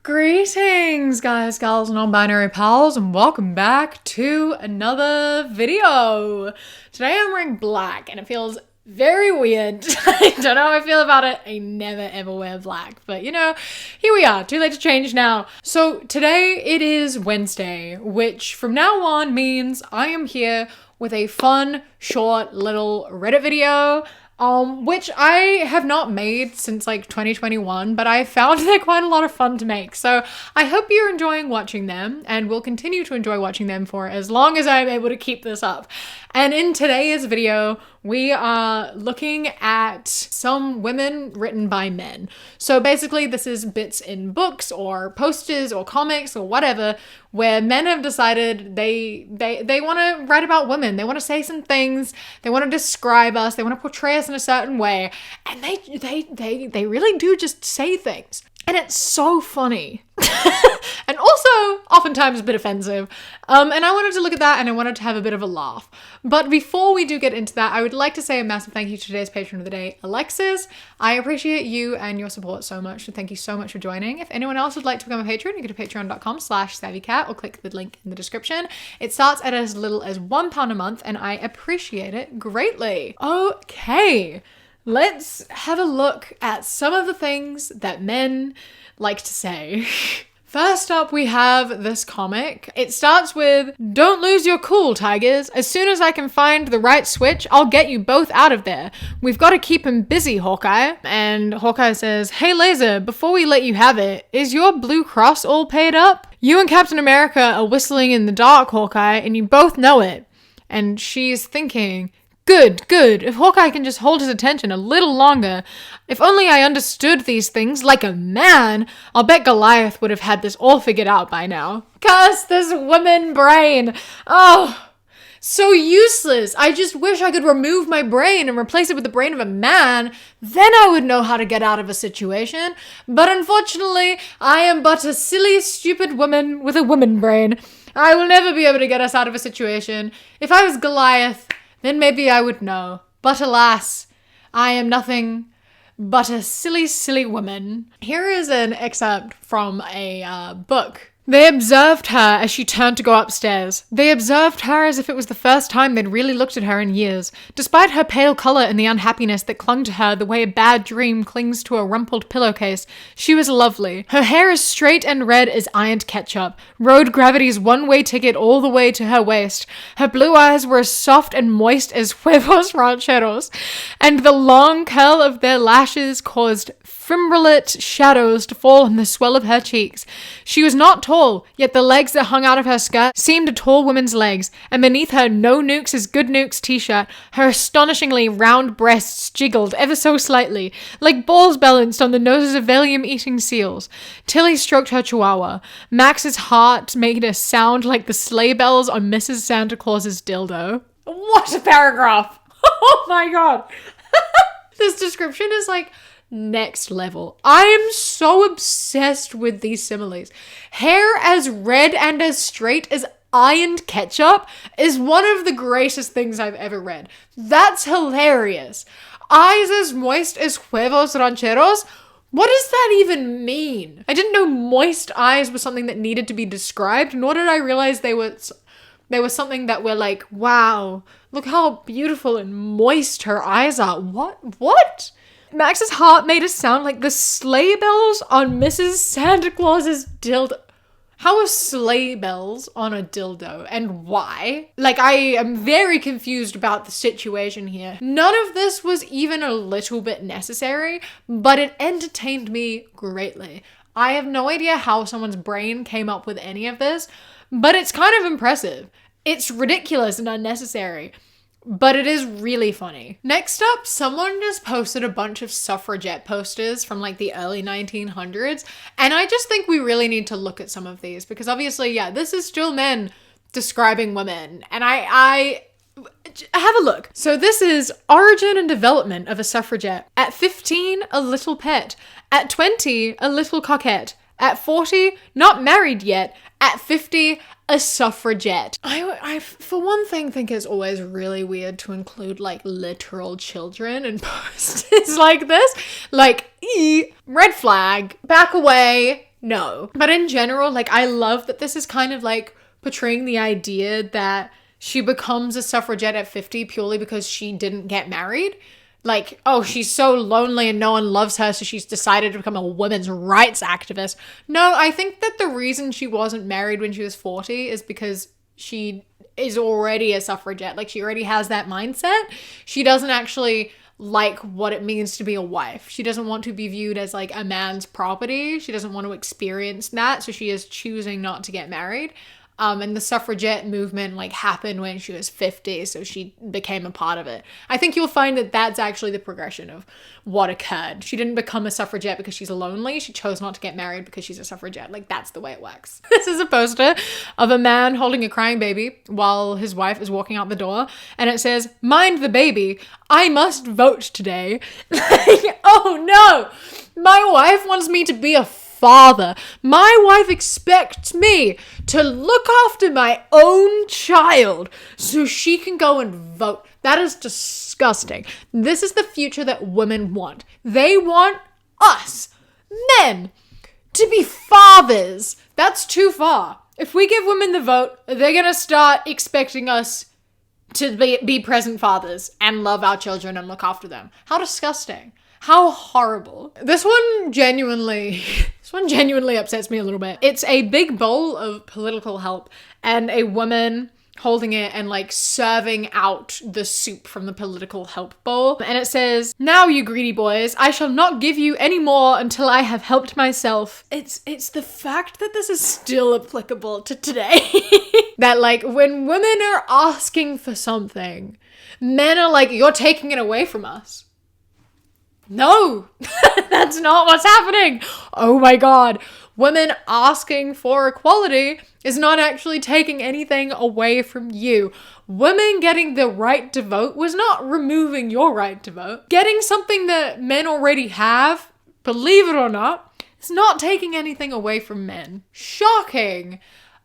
Greetings, guys, gals, non-binary pals, and welcome back to another video. Today I'm wearing black, and it feels very weird. I don't know how I feel about it. I never ever wear black, but you know, here we are. Too late to change now. So today it is Wednesday, which from now on means I am here with a fun, short, little Reddit video. Which I have not made since like 2021, but I found they're quite a lot of fun to make. So I hope you're enjoying watching them and will continue to enjoy watching them for as long as I'm able to keep this up. And in today's video, we are looking at some women written by men. So basically this is bits in books or posters or comics or whatever where men have decided they want to write about women. They want to say some things. They want to describe us. They want to portray us in a certain way. And they really do just say things. And it's so funny. And also oftentimes a bit offensive. And I wanted to look at that and I wanted to have a bit of a laugh. But before we do get into that, I would like to say a massive thank you to today's patron of the day, Alexis. I appreciate you and your support so much. So thank you so much for joining. If anyone else would like to become a patron, you go to patreon.com/savvycat or click the link in the description. It starts at as little as £1 a month and I appreciate it greatly. Okay. Let's have a look at some of the things that men like to say. First up, we have this comic. It starts with, "Don't lose your cool, tigers. As soon as I can find the right switch, I'll get you both out of there. We've got to keep him busy, Hawkeye." And Hawkeye says, "Hey, Laser, before we let you have it, is your Blue Cross all paid up? You and Captain America are whistling in the dark, Hawkeye, and you both know it." And she's thinking, Good. If Hawkeye can just hold his attention a little longer. If only I understood these things like a man, I'll bet Goliath would have had this all figured out by now. Curse this woman brain. Oh, so useless. I just wish I could remove my brain and replace it with the brain of a man. Then I would know how to get out of a situation. But unfortunately, I am but a silly, stupid woman with a woman brain. I will never be able to get us out of a situation. If I was Goliath, then maybe I would know. But alas, I am nothing but a silly, silly woman. Here is an excerpt from a book. "They observed her as she turned to go upstairs. They observed her as if it was the first time they'd really looked at her in years. Despite her pale color and the unhappiness that clung to her the way a bad dream clings to a rumpled pillowcase, she was lovely. Her hair as straight and red as ironed ketchup, road gravity's one-way ticket all the way to her waist. Her blue eyes were as soft and moist as huevos rancheros, and the long curl of their lashes caused fimbriate shadows to fall on the swell of her cheeks. She was not tall, yet the legs that hung out of her skirt seemed a tall woman's legs, and beneath her No Nukes is Good Nukes t-shirt, her astonishingly round breasts jiggled ever so slightly, like balls balanced on the noses of Valium-eating seals. Tilly stroked her chihuahua. Max's heart made a sound like the sleigh bells on Mrs. Santa Claus's dildo." What a paragraph! Oh my god! This description is like next level. I am so obsessed with these similes. Hair as red and as straight as ironed ketchup is one of the greatest things I've ever read. That's hilarious. Eyes as moist as huevos rancheros? What does that even mean? I didn't know moist eyes was something that needed to be described, nor did I realize they were something that were like, wow, look how beautiful and moist her eyes are. What? Max's heart made a sound like the sleigh bells on Mrs. Santa Claus's dildo. How are sleigh bells on a dildo and why? Like, I am very confused about the situation here. None of this was even a little bit necessary, but it entertained me greatly. I have no idea how someone's brain came up with any of this, but it's kind of impressive. It's ridiculous and unnecessary, but it is really funny. Next up, someone just posted a bunch of suffragette posters from like the early 1900s. And I just think we really need to look at some of these because obviously, yeah, this is still men describing women. And I have a look. So this is origin and development of a suffragette. At 15, a little pet. At 20, a little coquette. At 40, not married yet. At 50, a suffragette. I for one thing, think it's always really weird to include like literal children in posters like this. Like, red flag, back away. No. But in general, like, I love that this is kind of like portraying the idea that she becomes a suffragette at 50 purely because she didn't get married. Like, oh, she's so lonely and no one loves her, so she's decided to become a women's rights activist. No, I think that the reason she wasn't married when she was 40 is because she is already a suffragette. Like, she already has that mindset. She doesn't actually like what it means to be a wife. She doesn't want to be viewed as like a man's property. She doesn't want to experience that, so she is choosing not to get married. And the suffragette movement like happened when she was 50, so she became a part of it. I think you'll find that that's actually the progression of what occurred. She didn't become a suffragette because she's lonely. She chose not to get married because she's a suffragette. Like, that's the way it works. This is a poster of a man holding a crying baby while his wife is walking out the door, and it says, "Mind the baby, I must vote today." Like, oh no, my wife wants me to be a father. My wife expects me to look after my own child so she can go and vote. That is disgusting. This is the future that women want. They want us, men, to be fathers. That's too far. If we give women the vote, they're gonna start expecting us to be present fathers and love our children and look after them. How disgusting. How horrible. This one genuinely upsets me a little bit. It's a big bowl of political help and a woman holding it and like serving out the soup from the political help bowl. And it says, "Now you greedy boys, I shall not give you any more until I have helped myself." It's the fact that this is still applicable to today. That like when women are asking for something, men are like, "You're taking it away from us." No, that's not what's happening. Oh my God. Women asking for equality is not actually taking anything away from you. Women getting the right to vote was not removing your right to vote. Getting something that men already have, believe it or not, is not taking anything away from men. Shocking.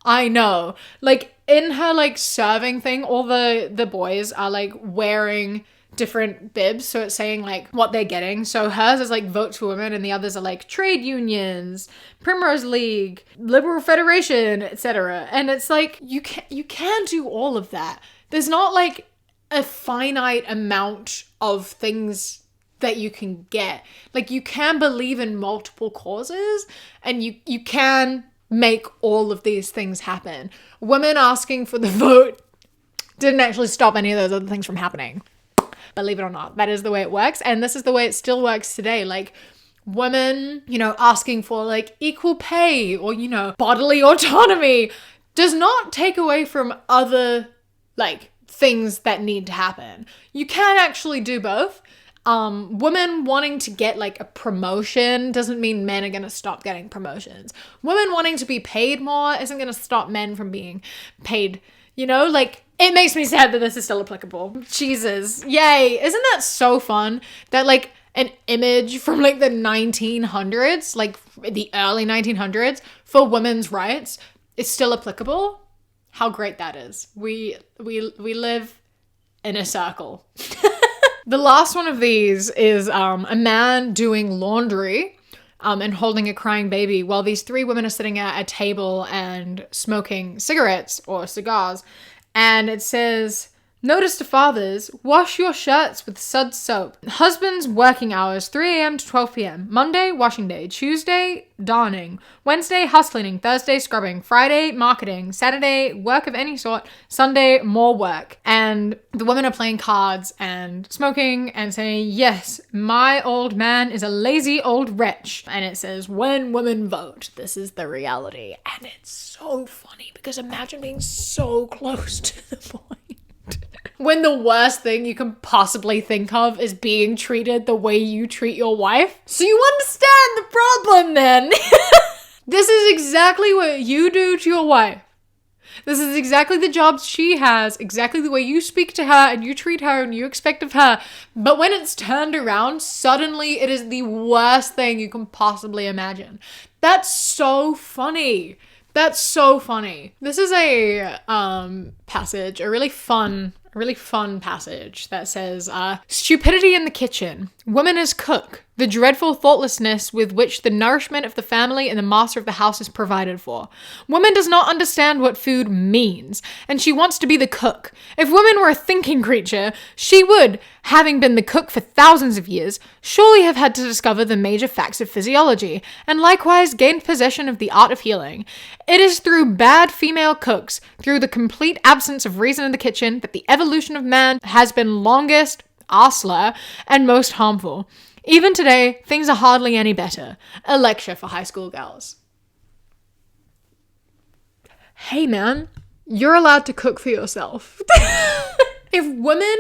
I know. Like, in her like serving thing, all the boys are like wearing different bibs, so it's saying like what they're getting. So hers is like votes for women, and the others are like trade unions, Primrose League, Liberal Federation, etc. And it's like you can do all of that. There's not like a finite amount of things that you can get. Like, you can believe in multiple causes, and you can make all of these things happen. Women asking for the vote didn't actually stop any of those other things from happening. Believe it or not, that is the way it works. And this is the way it still works today. Like, women, asking for like equal pay or, bodily autonomy does not take away from other like things that need to happen. You can actually do both. Women wanting to get like a promotion doesn't mean men are going to stop getting promotions. Women wanting to be paid more isn't going to stop men from being paid, like, it makes me sad that this is still applicable. Jesus. Yay. Isn't that so fun that like an image from like the 1900s, like the early 1900s for women's rights is still applicable? How great that is. We live in a circle. The last one of these is a man doing laundry and holding a crying baby while these three women are sitting at a table and smoking cigarettes or cigars. And it says, "Notice to fathers, wash your shirts with Suds soap. Husbands' working hours, 3 a.m. to 12 p.m. Monday, washing day. Tuesday, darning. Wednesday, house cleaning. Thursday, scrubbing. Friday, marketing. Saturday, work of any sort. Sunday, more work." And the women are playing cards and smoking and saying, "Yes, my old man is a lazy old wretch." And it says, "When women vote, this is the reality." And it's so funny because imagine being so close to the point. When the worst thing you can possibly think of is being treated the way you treat your wife. So you understand the problem then. This is exactly what you do to your wife. This is exactly the jobs she has, exactly the way you speak to her and you treat her and you expect of her. But when it's turned around, suddenly it is the worst thing you can possibly imagine. That's so funny. That's so funny. This is a passage, a really fun passage that says, "Stupidity in the kitchen. Woman as cook. the dreadful thoughtlessness with which the nourishment of the family and the master of the house is provided for. Woman does not understand what food means, and she wants to be the cook. If woman were a thinking creature, she would, having been the cook for thousands of years, surely have had to discover the major facts of physiology, and likewise gained possession of the art of healing. It is through bad female cooks, through the complete absence of reason in the kitchen, that the evolution of man has been longest, arsler, and most harmful. Even today, things are hardly any better. A lecture for high school girls. Hey man, you're allowed to cook for yourself. If women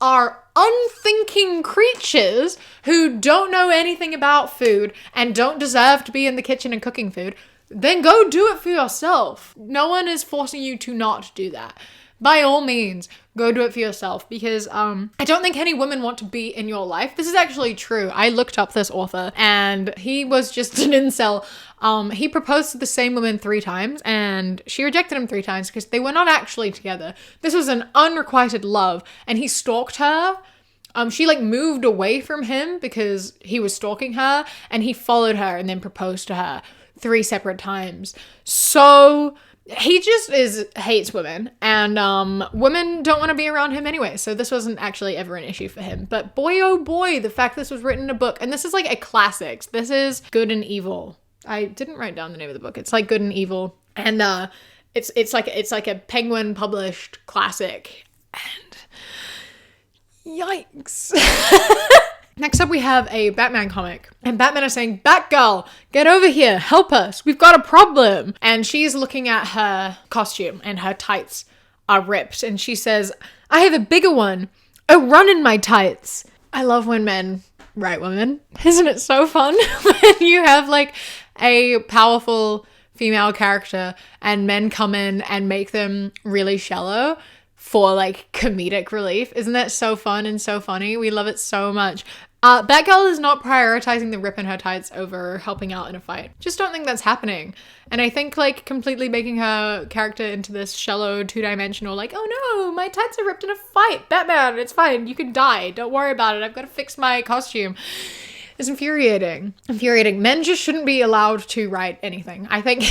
are unthinking creatures who don't know anything about food and don't deserve to be in the kitchen and cooking food, then go do it for yourself. No one is forcing you to not do that. By all means, go do it for yourself, because I don't think any women want to be in your life. This is actually true. I looked up this author and he was just an incel. He proposed to the same woman 3 times and she rejected him 3 times because they were not actually together. This was an unrequited love and he stalked her. She like moved away from him because he was stalking her, and he followed her and then proposed to her 3 separate times. So he just hates women, and women don't want to be around him anyway, so this wasn't actually ever an issue for him. But boy oh boy, the fact this was written in a book, and this is like a classics. This is Good and Evil. I didn't write down the name of the book. It's like Good and Evil, and it's like a Penguin published classic, and yikes. Next up, we have a Batman comic, and Batman is saying, "Batgirl, get over here, help us, we've got a problem." And she's looking at her costume and her tights are ripped, and she says, "I have a bigger one, a run in my tights." I love when men write women. Isn't it so fun when you have like a powerful female character and men come in and make them really shallow for like comedic relief? Isn't that so fun and so funny? We love it so much. Batgirl is not prioritizing the rip in her tights over helping out in a fight. Just don't think that's happening. And I think like completely making her character into this shallow 2-dimensional, like, oh no, my tights are ripped in a fight. Batman, it's fine. You can die. Don't worry about it. I've got to fix my costume. It's infuriating. Men just shouldn't be allowed to write anything. I think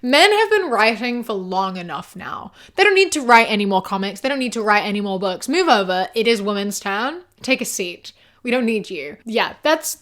men have been writing for long enough now. They don't need to write any more comics. They don't need to write any more books. Move over. It is women's turn. Take a seat. We don't need you. Yeah, that's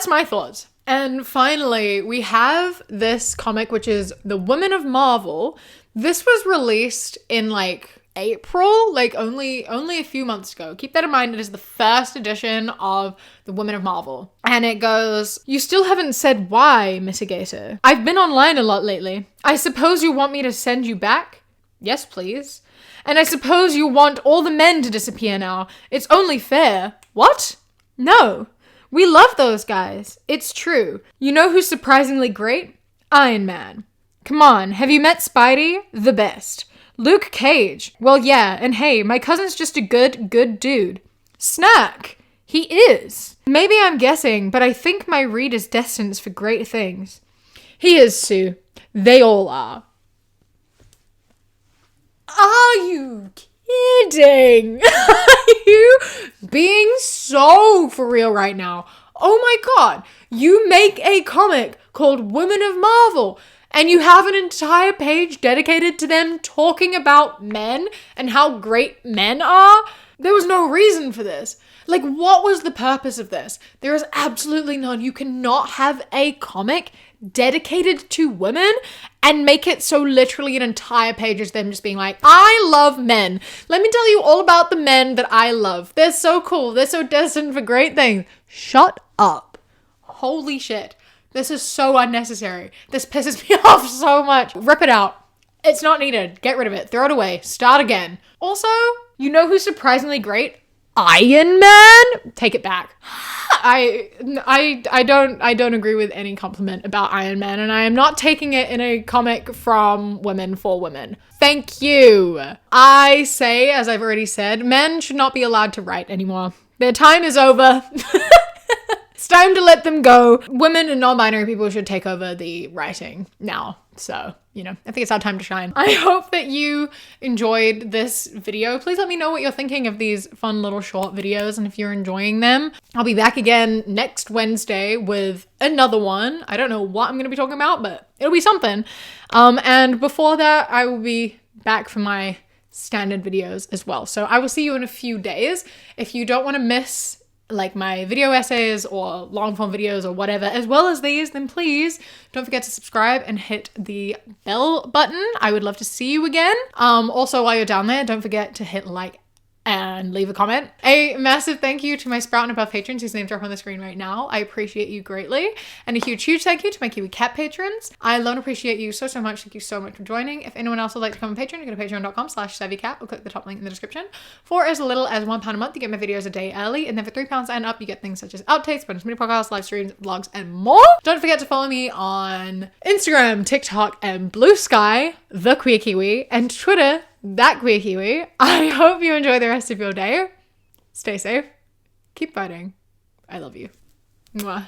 my thoughts. And finally, we have this comic, which is The Women of Marvel. This was released in like April, like only a few months ago. Keep that in mind. It is the first edition of The Women of Marvel. And it goes, "You still haven't said why, Mitigator. I've been online a lot lately. I suppose you want me to send you back? Yes, please. And I suppose you want all the men to disappear now. It's only fair. What? No. We love those guys. It's true. You know who's surprisingly great? Iron Man. Come on, have you met Spidey? The best. Luke Cage. Well, yeah, and hey, my cousin's just a good dude. Snack. He is. Maybe I'm guessing, but I think my read is destined for great things. He is, Sue. They all are. Are you kidding? Are you being so for real right now? Oh my god, you make a comic called Women of Marvel and you have an entire page dedicated to them talking about men and how great men are? There was no reason for this. Like, what was the purpose of this? There is absolutely none. You cannot have a comic dedicated to women and make it so literally an entire page is them just being like, I love men. Let me tell you all about the men that I love. They're so cool. They're so destined for great things. Shut up. Holy shit. This is so unnecessary. This pisses me off so much. Rip it out. It's not needed. Get rid of it. Throw it away. Start again. Also, you know who's surprisingly great? Iron Man? Take it back. I don't agree with any compliment about Iron Man, and I am not taking it in a comic from women for women. Thank you. I say, as I've already said, men should not be allowed to write anymore. Their time is over. It's time to let them go. Women and non-binary people should take over the writing now. So, you know, I think it's our time to shine. I hope that you enjoyed this video. Please let me know what you're thinking of these fun little short videos and if you're enjoying them. I'll be back again next Wednesday with another one. I don't know what I'm going to be talking about, but it'll be something. And before that, I will be back for my standard videos as well. So I will see you in a few days. If you don't want to miss like my video essays or long form videos or whatever, as well as these, then please don't forget to subscribe and hit the bell button. I would love to see you again. Also, while you're down there, don't forget to hit like and leave a comment. A massive thank you to my Sprout and Above patrons whose names are up on the screen right now. I appreciate you greatly. And a huge thank you to my Kiwi Cat patrons. I love and appreciate you so much. Thank you so much for joining. If anyone else would like to become a patron, you go to patreon.com/savvycat or click the top link in the description. For as little as £1 a month, you get my videos a day early. And then for £3 and up, you get things such as outtakes, bonus mini podcasts, live streams, vlogs, and more. Don't forget to follow me on Instagram, TikTok, and Blue Sky, The Queer Kiwi, and Twitter, That Queer Kiwi. I hope you enjoy the rest of your day. Stay safe. Keep fighting. I love you. Mwah.